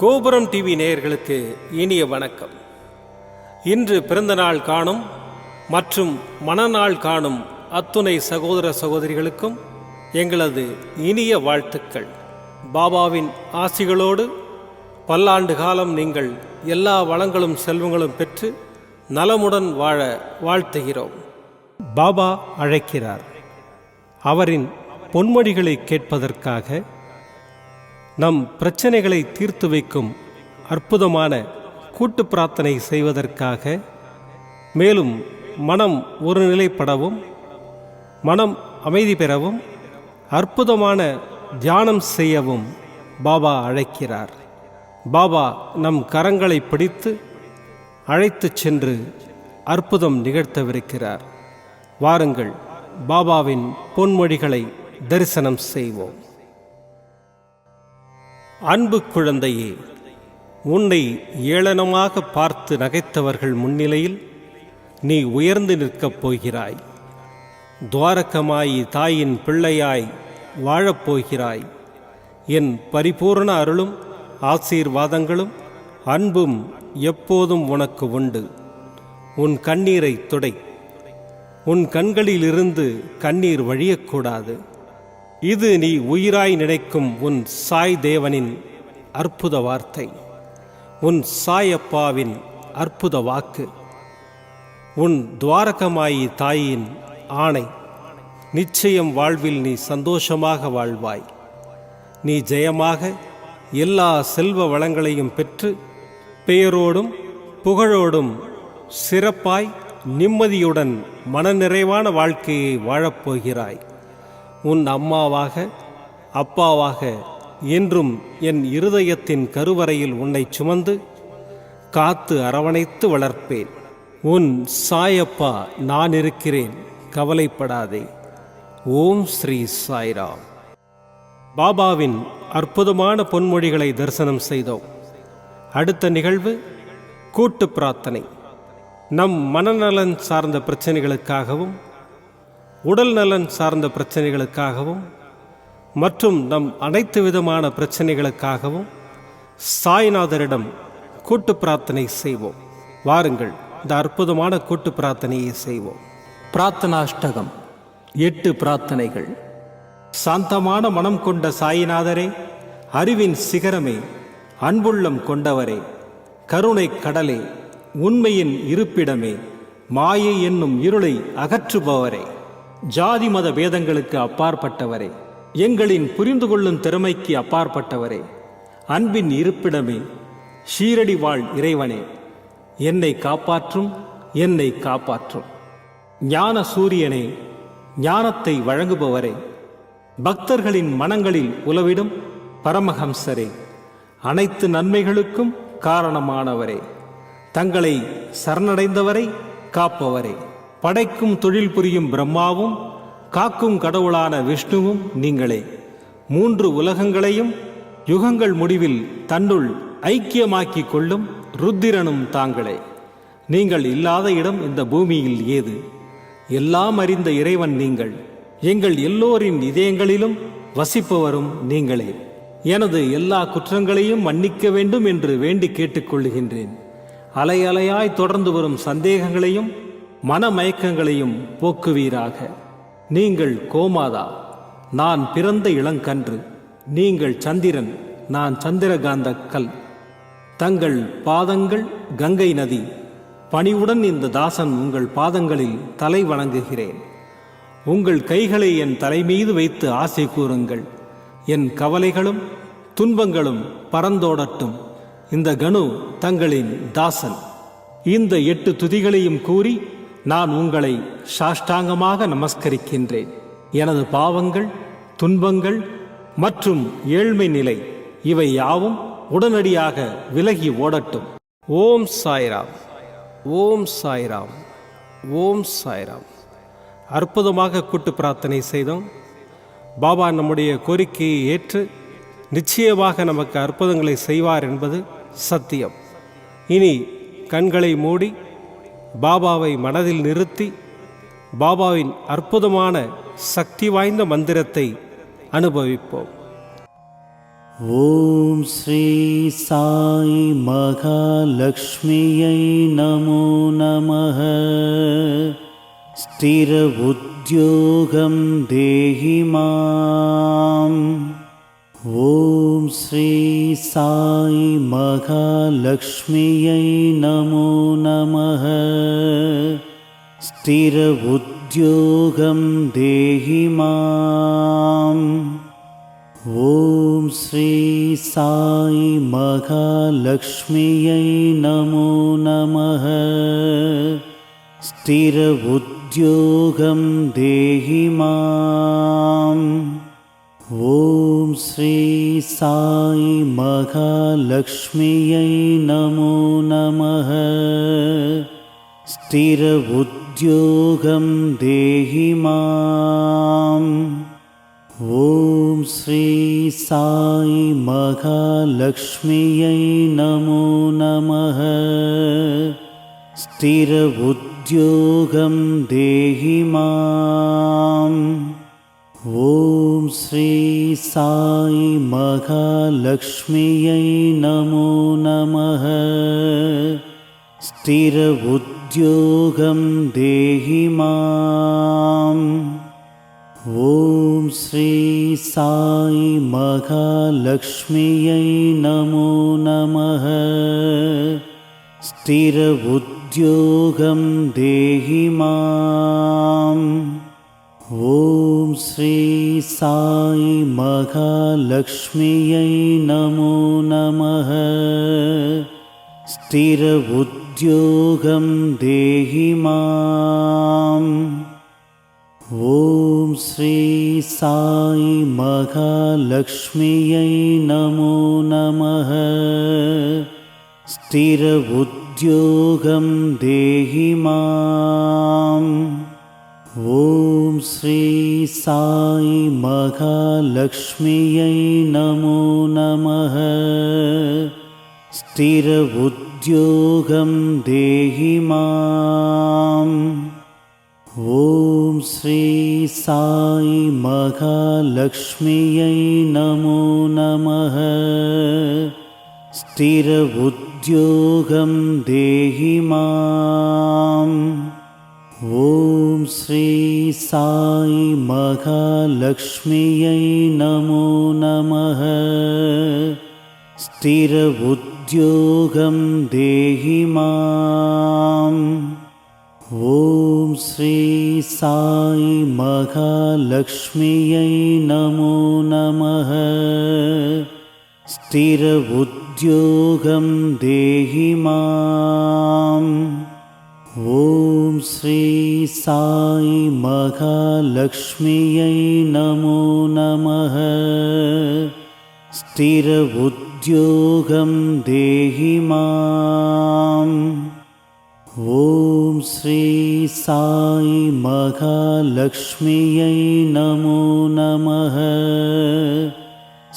கோபுரம் டிவி நேயர்களுக்கு இனிய வணக்கம். இன்று பிறந்தநாள் காணும் மற்றும் மணநாள் காணும் அத்துணை சகோதர சகோதரிகளுக்கும் எங்களது இனிய வாழ்த்துக்கள். பாபாவின் ஆசிகளோடு பல்லாண்டு காலம் நீங்கள் எல்லா வளங்களும் செல்வங்களும் பெற்று நலமுடன் வாழ வாழ்த்துகிறோம். பாபா அழைக்கிறார். அவரின் பொன்மொழிகளை கேட்பதற்காக, நம் பிரச்சனைகளை தீர்த்து வைக்கும் அற்புதமான கூட்டு பிரார்த்தனை செய்வதற்காக, மேலும் மனம் ஒருநிலைப்படவும் மனம் அமைதி பெறவும் அற்புதமான தியானம் செய்யவும் பாபா அழைக்கிறார். பாபா நம் கரங்களை பிடித்து அழைத்துச் சென்று அற்புதம் நிகழ்த்தவிருக்கிறார். வாருங்கள், பாபாவின் பொன்மொழிகளை தரிசனம் செய்வோம். அன்பு குழந்தையே, உன்னை ஏளனமாக பார்த்து நகைத்தவர்கள் முன்னிலையில் நீ உயர்ந்து நிற்கப் போகிறாய். துவாரகமாயி தாயின் பிள்ளையாய் வாழப்போகிறாய். என் பரிபூர்ண அருளும் ஆசீர்வாதங்களும் அன்பும் எப்போதும் உனக்கு உண்டு. உன் கண்ணீரை துடை. உன் கண்களிலிருந்து கண்ணீர் வழியக்கூடாது. இது நீ உயிராய் நினைக்கும் உன் சாய் தேவனின் அற்புத வார்த்தை, உன் சாயப்பாவின் அற்புத வாக்கு, உன் துவாரகமாயி தாயின் ஆணை. நிச்சயம் வாழ்வில் நீ சந்தோஷமாக வாழ்வாய். நீ ஜெயமாக எல்லா செல்வ வளங்களையும் பெற்று பெயரோடும் புகழோடும் சிறப்பாய் நிம்மதியுடன் மனநிறைவான வாழ்க்கையை வாழப்போகிறாய். உன் அம்மாவாக அப்பாவாக என்றும் என் இருதயத்தின் கருவறையில் உன்னை சுமந்து காத்து அரவணைத்து வளர்ப்பேன். உன் சாயப்பா நான் இருக்கிறேன், கவலைப்படாதே. ஓம் ஸ்ரீ சாய்ராம். பாபாவின் அற்புதமான பொன்மொழிகளை தரிசனம் செய்தோம். அடுத்த நிகழ்வு கூட்டு பிரார்த்தனை. நம் மனநலன் சார்ந்த பிரச்சனைகளுக்காகவும் உடல் நலன் சார்ந்த பிரச்சனைகளுக்காகவும் மற்றும் நம் அனைத்து விதமான பிரச்சனைகளுக்காகவும் சாய்நாதரிடம் கூட்டு பிரார்த்தனை செய்வோம். வாருங்கள், இந்த அற்புதமான கூட்டு பிரார்த்தனையை செய்வோம். பிரார்த்தனாஷ்டகம். 8 பிரார்த்தனைகள். சாந்தமான மனம் கொண்ட சாயிநாதரே, அறிவின் சிகரமே, அன்புள்ளம் கொண்டவரே, கருணை கடலே, உண்மையின் இருப்பிடமே, மாயை என்னும் இருளை அகற்றுபவரே, ஜாதி மத பேதங்களுக்கு அப்பாற்பட்டவரே, எங்களின் புரிந்து கொள்ளும் திறமைக்கு அப்பாற்பட்டவரே, அன்பின் இருப்பிடமே, ஷீரடி வாழ் இறைவனே, என்னை காப்பாற்றும், என்னை காப்பாற்றும். ஞான சூரியனே, ஞானத்தை வழங்குபவரே, பக்தர்களின் மனங்களில் உலவிடும் பரமஹம்சரே, அனைத்து நன்மைகளுக்கும் காரணமானவரே, தங்களை சரணடைந்தவரை காப்பவரே, படைக்கும் தொழில் புரியும் பிரம்மாவும் காக்கும் கடவுளான விஷ்ணுவும் நீங்களே. 3 உலகங்களையும் யுகங்கள் முடிவில் தன்னுள் ஐக்கியமாக்கிக் கொள்ளும் ருத்திரனும் தாங்களே. நீங்கள் இல்லாத இடம் இந்த பூமியில் ஏது? எல்லாம் அறிந்த இறைவன் நீங்கள். எங்கள் எல்லோரின் இதயங்களிலும் வசிப்பவரும் நீங்களே. எனது எல்லா குற்றங்களையும் மன்னிக்க வேண்டும் என்று வேண்டி கேட்டுக்கொள்ளுகின்றேன். அலை அலையாய் தொடர்ந்து வரும் சந்தேகங்களையும் மனமயக்கங்களையும் போக்குவீராக. நீங்கள் கோமாதா, நான் பிறந்த இளங்கன்று. நீங்கள் சந்திரன், நான் சந்திரகாந்த கல். தங்கள் பாதங்கள் கங்கை நதி. பணிவுடன் இந்த தாசன் உங்கள் பாதங்களில் தலை வணங்குகிறேன். உங்கள் கைகளை என் தலைமீது வைத்து ஆசை கூறுங்கள். என் கவலைகளும் துன்பங்களும் பறந்தோடட்டும். இந்த கணு தங்களின் தாசன். இந்த 8 துதிகளையும் கூறி நான் உங்களை சாஷ்டாங்கமாக நமஸ்கரிக்கின்றேன். எனது பாவங்கள், துன்பங்கள் மற்றும் ஏழ்மை நிலை இவை யாவும் உடனடியாக விலகி ஓடட்டும். ஓம் சாய்ராம், ஓம் சாய்ராம், ஓம் சாய்ராம். அற்புதமாக கூட்டு பிரார்த்தனை செய்தோம். பாபா நம்முடைய கோரிக்கையை ஏற்று நிச்சயமாக நமக்கு அற்புதங்களை செய்வார் என்பது சத்தியம். இனி கண்களை மூடி பாபாவை மனதில் நிறுத்தி பாபாவின் அற்புதமான சக்தி வாய்ந்த மந்திரத்தை அனுபவிப்போம். ఓం శ్రీ సాయి మహాలక్ష్మ్యై నమో నమః. స్థిర ఉద్యోగం దేహి మాం. ఓం శ్రీ సాయి మహాలక్ష్మ్యై నమో నమః. స్థిర ఉద్యోగం దేహి మాం. ఓం శ్రీ సాయి మహాలక్ష్మ్యై నమో నమః. స్థిర ఉద్యోగం దేహి మాం. ఓం శ్రీ సాయి మహాలక్ష్మ్యై నమో నమః. స్థిర ఉద్యోగం దేహి మాం. ఓం శ్రీ సాయి మహాలక్ష్మ్యై నమో నమః. స్థిర ఉద్యోగం దేహి మాం. ఓం శ్రీ సాయి మహాలక్ష్మ్యై నమో నమః. స్థిర ఉద్యోగం దేహి మాం. ఓం శ్రీ సాయి మహాలక్ష్మ్యై నమో నమః. స్థిర ఉద్యోగం దేహి మాం. ఓం శ్రీ సాయి మహాలక్ష్మ్యై నమో నమః. స్థిర ఉద్యోగం దేహి మాం. ఓం శ్రీ సాయి మహాలక్ష్మ్యై నమో నమః. స్థిర ఉద్యోగం దేహి మాం. ఓం శ్రీ సాయి మహాలక్ష్మ్యై నమో నమః. స్థిర ఉద్యోగం దేహి మాం. ఓం శ్రీ సాయి మహాలక్ష్మ్యై నమో నమః. స్థిర ఉద్యోగం దేహి మాం. ఓం శ్రీ సాయి మహాలక్ష్మ్యై నమో నమః. స్థిర ఉద్యోగం దేహి మాం. ఓం శ్రీ సాయి మహాలక్ష్మ్యై నమో నమః. స్థిర ఉద్యోగం దేహి మాం. ఓం శ్రీ సాయి మహాలక్ష్మ్యై నమో నమః. స్థిర ఉద్యోగం దేహి మాం. ఓం శ్రీ సాయి మహాలక్ష్మ్యై నమో నమః.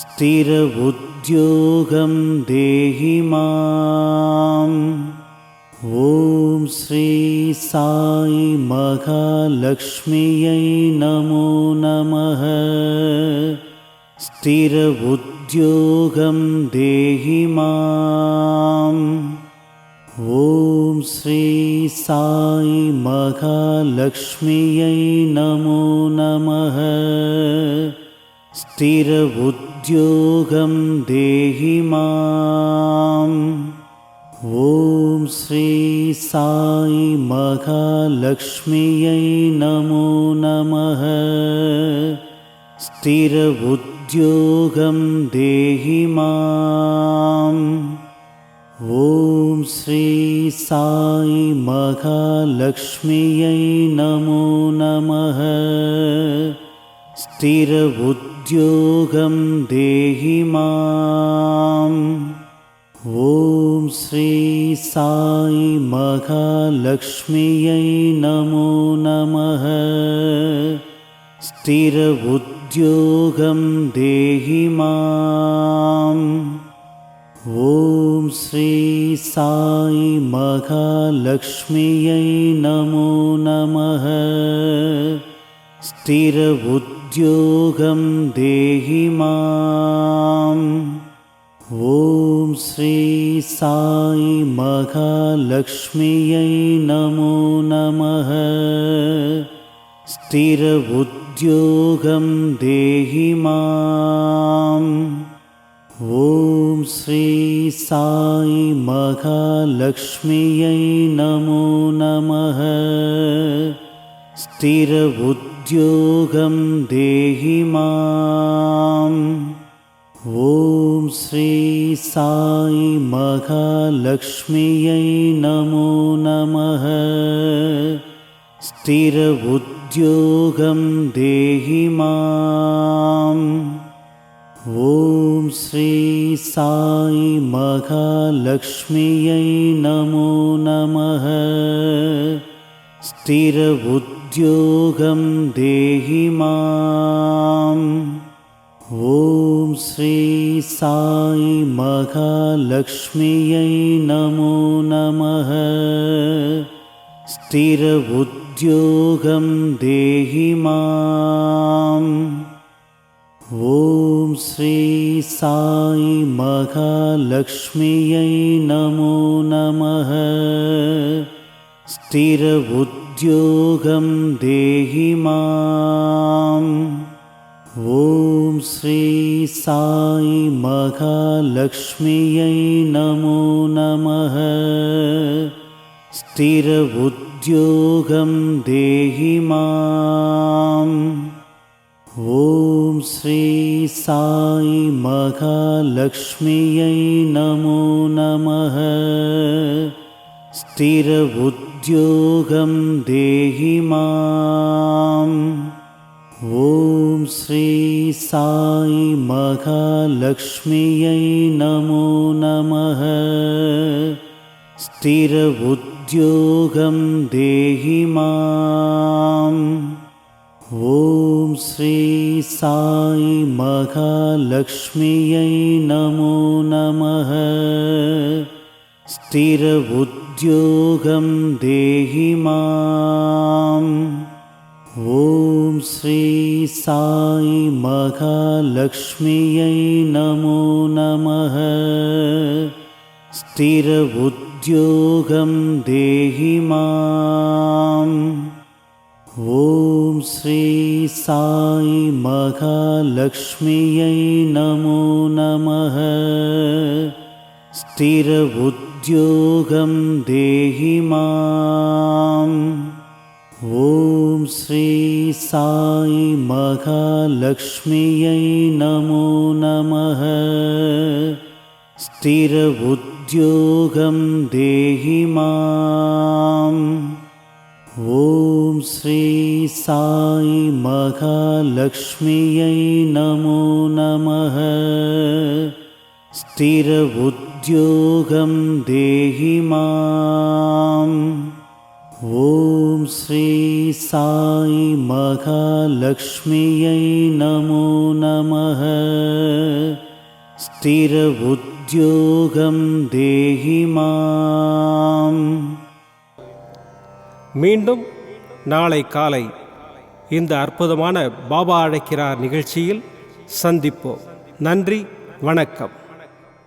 స్థిర ఉద్యోగం దేహి మాం. ఓం శ్రీ సాయి మహాలక్ష్మ్యై నమో నమః. స్థిర ఉద్యోగం దేహి మాం. ఓం శ్రీ సాయి మహాలక్ష్మ్యై నమో నమః. స్థిర ఉద్యోగం దేహి మాం. ఓం శ్రీ సాయి మహాలక్ష్మ్యై నమో నమః. స్థిర ఉద్యోగం దేహి మాం. ఓం శ్రీ సాయి మహాలక్ష్మ్యై నమో నమః. స్థిర ఉద్యోగం దేహి మాం. ఓం శ్రీ సాయి మహాలక్ష్మ్యై నమో నమః. స్థిర ఉద్యోగం దేహి మాం. ఓం శ్రీ సాయి మహాలక్ష్మ్యై నమో నమః. స్థిర उद्योगं देहि माम्। ॐ श्री साई महालक्ष्म्यै नमो नमः। स्थिर उद्योगं देहि माम्। ॐ श्री साई महालक्ष्म्यै नमो नमः। स्थिर उद्योगं देहि माम्। ॐ श्री साई महालक्ष्म्यै नमो नमः। स्थिर उद्योगं देहि माम्। ॐ श्री साई महालक्ष्म्यै नमो नमः। स्थिर उद्योगं देहि माम्। ॐ श्री साई महालक्ष्म्यै नमो नमः। स्थिर उद्योगं देहि माम्। ॐ श्री साई महालक्ष्म्यै नमो नमः। स्थिर उद्योगं देहि माम्। ॐ श्री साई महालक्ष्म्यै नमो नमः। स्थिर उद्योगं देहि माम्। ॐ श्री साई महालक्ष्म्यै नमो नमः। स्थिर उद्योगं देहि माम्। ॐ श्री साई महालक्ष्म्यै नमो नमः। स्थिर उद्योगं देहि माम्। ॐ श्री साई महालक्ष्म्यै नमो नमः। स्थिर उद्योगं देहि माम्। ॐ श्री साई महालक्ष्म्यै नमो नमः। स्थिर उद्योगं देहि माम्। ॐ श्री साई महालक्ष्म्यै नमो नमः। स्थिर उद्योगं देहि माम्। ॐ श्री साई महालक्ष्म्यै नमो नमः। स्थिर उद्योगं देहि माम्। ॐ श्री साई महालक्ष्म्यै नमो नमः। स्थिर उद्योगं देहि माम्। ॐ श्री साई महालक्ष्म्यै नमो नमः। स्थिर उद्योगं देहि माम्। மீண்டும் நாளை காலை இந்த அற்புதமான பாபா அழைக்கிறார் நிகழ்ச்சியில் சந்திப்போம். நன்றி, வணக்கம்.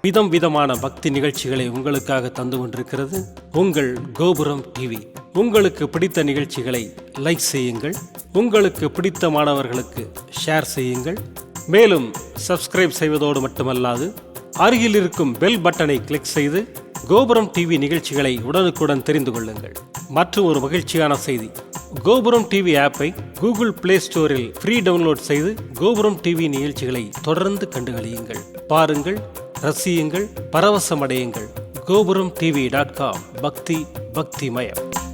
விதம் விதமான பக்தி நிகழ்ச்சிகளை உங்களுக்காக தந்து கொண்டிருக்கிறது உங்கள் கோபுரம் டிவி. உங்களுக்கு பிடித்த நிகழ்ச்சிகளை லைக் செய்யுங்கள், உங்களுக்கு பிடித்த மாணவர்களுக்கு ஷேர் செய்யுங்கள். மேலும் சப்ஸ்கிரைப் செய்வதோடு மட்டுமல்லாது அருகில் இருக்கும் பெல் பட்டனை கிளிக் செய்து கோபுரம் டிவி நிகழ்ச்சிகளை உடனுக்குடன் தெரிந்து கொள்ளுங்கள். மற்றும் ஒரு மகிழ்ச்சியான செய்தி, கோபுரம் டிவி ஆப்பை கூகுள் பிளே ஸ்டோரில் ஃப்ரீ டவுன்லோட் செய்து கோபுரம் டிவி நிகழ்ச்சிகளை தொடர்ந்து கண்டுகளியுங்கள், பாருங்கள், ரசியுங்கள், பரவசமடையுங்கள். gopuramtv.com பக்தி பக்திமயம்.